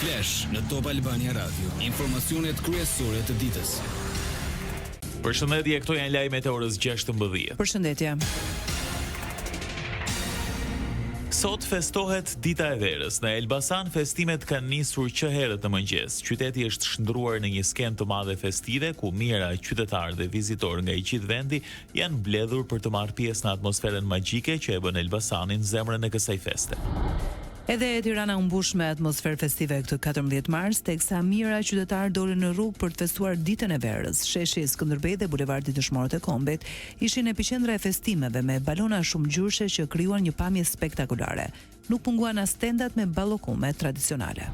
Flash në Top Albania Radio. Informacionet kryesore të ditës. Përshëndetje, këto janë lajmet e orës 16. Përshëndetje. Sot festohet Dita e Verës. Në Elbasan festimet kanë nisur që herët në mëngjes. Qyteti është shndruar në një skenë të madhe festive ku mijëra qytetarë dhe vizitorë nga i gjithë vendi janë mbledhur për të marrë pjesë në atmosferën magjike që e bën Elbasanin zemrën e kësaj feste. Edhe Tirana u mbush me atmosferë festive këtë 14 mars, teksa mijëra qytetarë dolën në rrugë për të festuar Ditën e Verës. Sheshi Skënderbej dhe bulevardi Dëshmorët e Kombit ishin epiqendra e festimeve me balona shumë ngjyrshe që krijuan një pamje spektakolare. Nuk munguan as tendat me ballokume tradicionale.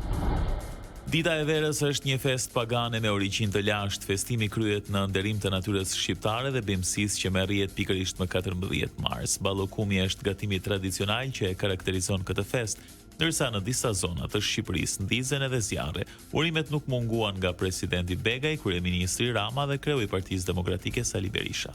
Dita e Verës është një fest pagane me origjinë të lashtë. Festimi kryhet në nderim të natyrës shqiptare dhe bimësisë që merrihet pikërisht më 14 mars. Ballokumi është gatimi tradicional që e karakterizon këtë fest, ndërsa në disa zona të Shqipërisë ndizen edhe zjarre. Urimet nuk munguan nga presidenti Begaj, kryeministri Rama dhe kreu i Partisë Demokratike Sali Berisha.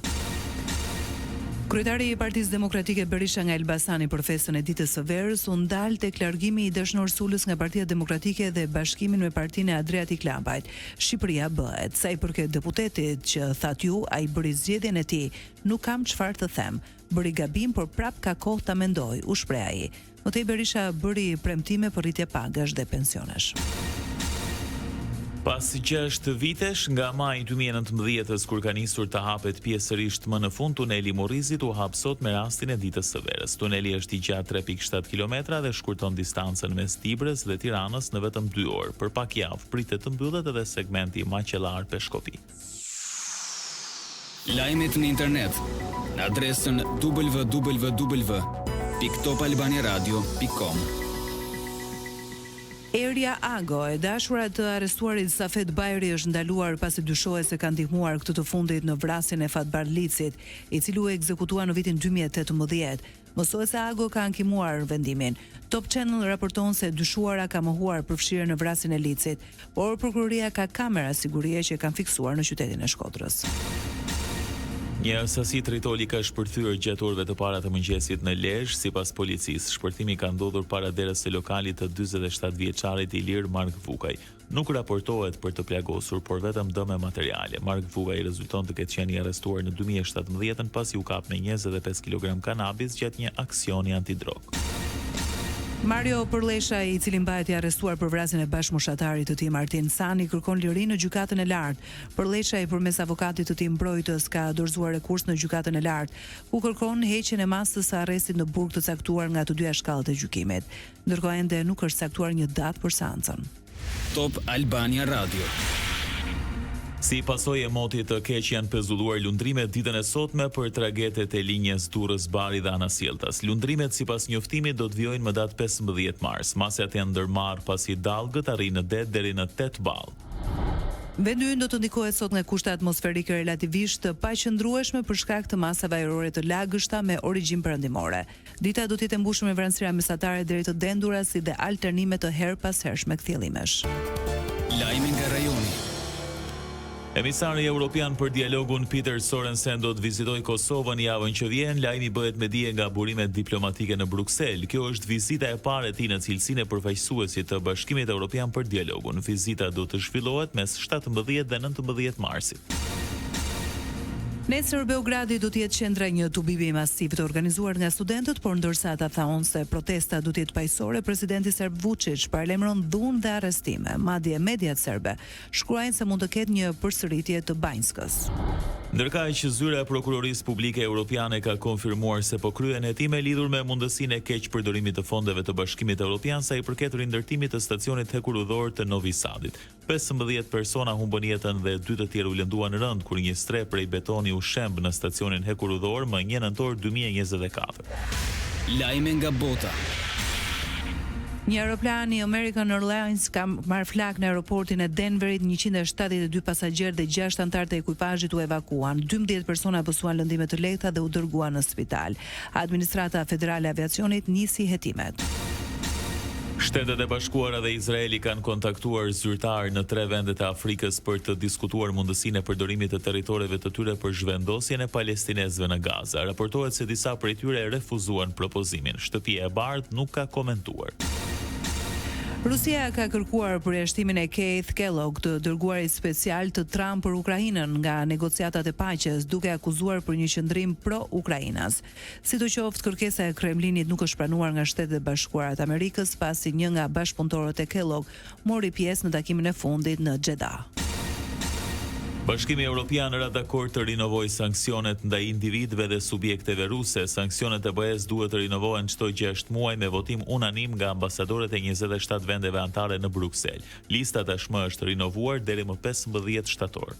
Kryetari i Partisë Demokratike Berisha nga Elbasani për festën e Ditës së Verës u ndal tek largimi i dashnor Sulës nga Partia Demokratike dhe bashkimin me partinë e Adriatik Lambajt. Shqipëria bëhet. Sa i përket deputetit që thatë ju, ai bëri zgjedhjen e tij. Nuk kam çfarë të them. Bëri gabim, por prap ka kohë ta mendoj, u shpreh ai. Mëtej Berisha bëri premtime për rritje pagash dhe pensionesh. Pas 6 vitesh, nga maj 2019 kur ka nisur të hapet pjesërisht më në fund, tuneli Morrizit u hap sot me rastin e Ditës së Verës. Tuneli është i gjatë 3.7 km dhe shkurton distancën mes Tibrës dhe Tiranës në vetëm 2 orë. Për pak javë pritet të mbyllet edhe segmenti Maqellar-Peshkopi. Lajmet në internet në adresën www.topalbaniaradio.com. Erja Ago, e dashura të arrestuarit Safet Bajri, është ndaluar pasi dyshohet se ka ndihmuar këtë të fundit në vrasjen e Fatbar Licit, i cili u ekzekutua në vitin 2018. Mësohet se Ago ka ankimuar vendimin. Top Channel raporton se dyshuara ka mohuar përfshirje në vrasjen e Licit, por prokuroria ka kamera sigurie që kanë fiksuar në qytetin e Shkodrës. Një sasi tritoli ka shpërthyer gjatë orëve të para të mëngjesit në Lezhë, sipas policisë. Shpërthimi ka ndodhur para derës së lokalit të 47 vjeçarit Ilir Mark Vukaj. Nuk raportohet për të plagosur, por vetëm dëme materiale. Mark Vukaj rezulton të ketë qenë i arrestuar në 2017 pasi u kap me 25 kg kanabis gjatë një aksioni antidrog. Mario Përlesha, i cili mbahet i arrestuar për vrasjen e bashkëmoshatarit të tij Martin Sani, kërkon lirinë në gjykatën e lartë. Përlesha, i përmes avokatit të tij mbrojtës, ka dorëzuar rekurs në gjykatën e lartë, ku kërkon heqjen e masës së arrestit në burg të caktuar nga të dyja shkallët e gjykimit. Ndërkohë ende nuk është caktuar një datë për seancën. Top Albania Radio. Si pasojë e motit të keq janë pezulluar lundrimet ditën e sotme për tragetet e linjës Durrës-Bari dhe Anasjelltas. Lundrimet sipas njoftimit do të vijojnë më datë 15 mars. Masat janë ndërmarrë pasi dallgët arrin në det deri në 8 ball. Vendi ynë do të ndikohet sot nga kushte atmosferike relativisht të paqëndrueshme për shkak të masave ajrore të lagështa me origjinë perëndimore. Dita do të jetë mbushur me vranësira mesatare deri të dendura si dhe alternime të her pas hershme kthjellimesh. Lajme nga rajoni. Emisari Evropian për dialogun Peter Sorensen do të vizitojë Kosovën javën që vjen. Lajmi bëhet me dije nga burimet diplomatike në Bruksel. Kjo është vizita e parë e tij në cilësinë e përfaqësuesit të Bashkimit Evropian për dialogun. Vizita do të zhvillohet mes 17 dhe 19 marsit. Nesër Beogradi do të jetë qendra një tubimi masiv të organizuar nga studentët, por ndërsa ata thonë se protesta do të jetë paqësore, presidenti serb Vučić paralajmëron dhunë dhe arrestime. Madje mediat serbe shkruajnë se mund të ketë një përsëritje të Banjskës. Ndërkaq që zyra e Prokurorisë Publike Evropiane ka konfirmuar se po kryen hetime lidhur me mundësinë e keq përdorimit të fondeve të Bashkimit Evropian sa i përket rindërtimit të stacionit hekurudhor të Novi Sadit. 15 persona humbën jetën dhe 2 të tjerë u lënduan rënd kur një strep prej betoni u shemb në stacionin hekurudhor më 1 nëntor 2024. Lajme nga bota. Një aeroplan i American Airlines ka marrë flak në aeroportin e Denverit, 172 pasagjerë dhe 6 anëtar të ekuipazhit u evakuan. 12 persona pësuan lëndime të lehta dhe u dërguan në spital. Administrata Federale e Aviacionit nisi hetimet. Shtetet e Bashkuara dhe Izraeli kanë kontaktuar zyrtarë në 3 vendet e Afrikës për të diskutuar mundësinë e përdorimit të territoreve të tyre për zhvendosjen e palestinezëve në Gaza. Raportohet se disa prej tyre refuzuan propozimin. Shtëpia e Bardhë nuk ka komentuar. Rusia ka kërkuar përjashtimin e Keith Kellogg, të dërguarit special të Trump për Ukrainën, nga negociatat e paqes, duke akuzuar për një qëndrim pro-Ukrainas. Sidoqoftë, kërkesa e Kremlinit nuk është pranuar nga Shtetet e Bashkuara të Amerikës, pasi një nga bashkëpunëtorët e Kellogg mori pjesë në takimin e fundit në Jeddah. Bashkimi Evropian ra dakord të rinovojë sanksionet ndaj individëve dhe subjekteve ruse. Sanksionet e BE-s duhet të rinovohen çdo 6 muaj me votim unanim nga ambasadorët e 27 vendeve anëtare në Bruksel. Lista tashmë është rinovuar deri më 15 shtator.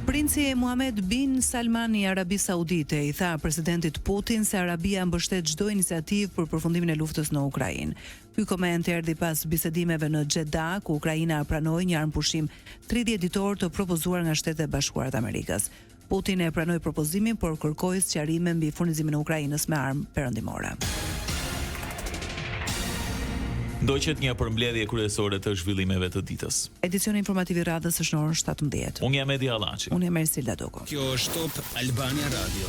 Princi Mohammed bin Salman i Arabisë Saudite i tha presidentit Putin se Arabia mbështet çdo iniciativë për përfundimin e luftës në Ukrainë. Ky koment erdhi pas bisedimeve në Jeddah, ku Ukraina pranoi një armpushim 30 ditor të propozuar nga Shtetet e Bashkuara të Amerikës. Putin e pranoi propozimin, por kërkoi sqarime mbi furnizimin e Ukrainës me armë perëndimore. Ndoqet një përmbledhje kryesore të zhvillimeve të ditës. Edicioni informativ i radhës është në orën 17. Unë jam Edi Allaçi. Unë jam Ersilda Doko. Kjo është Top Albania Radio.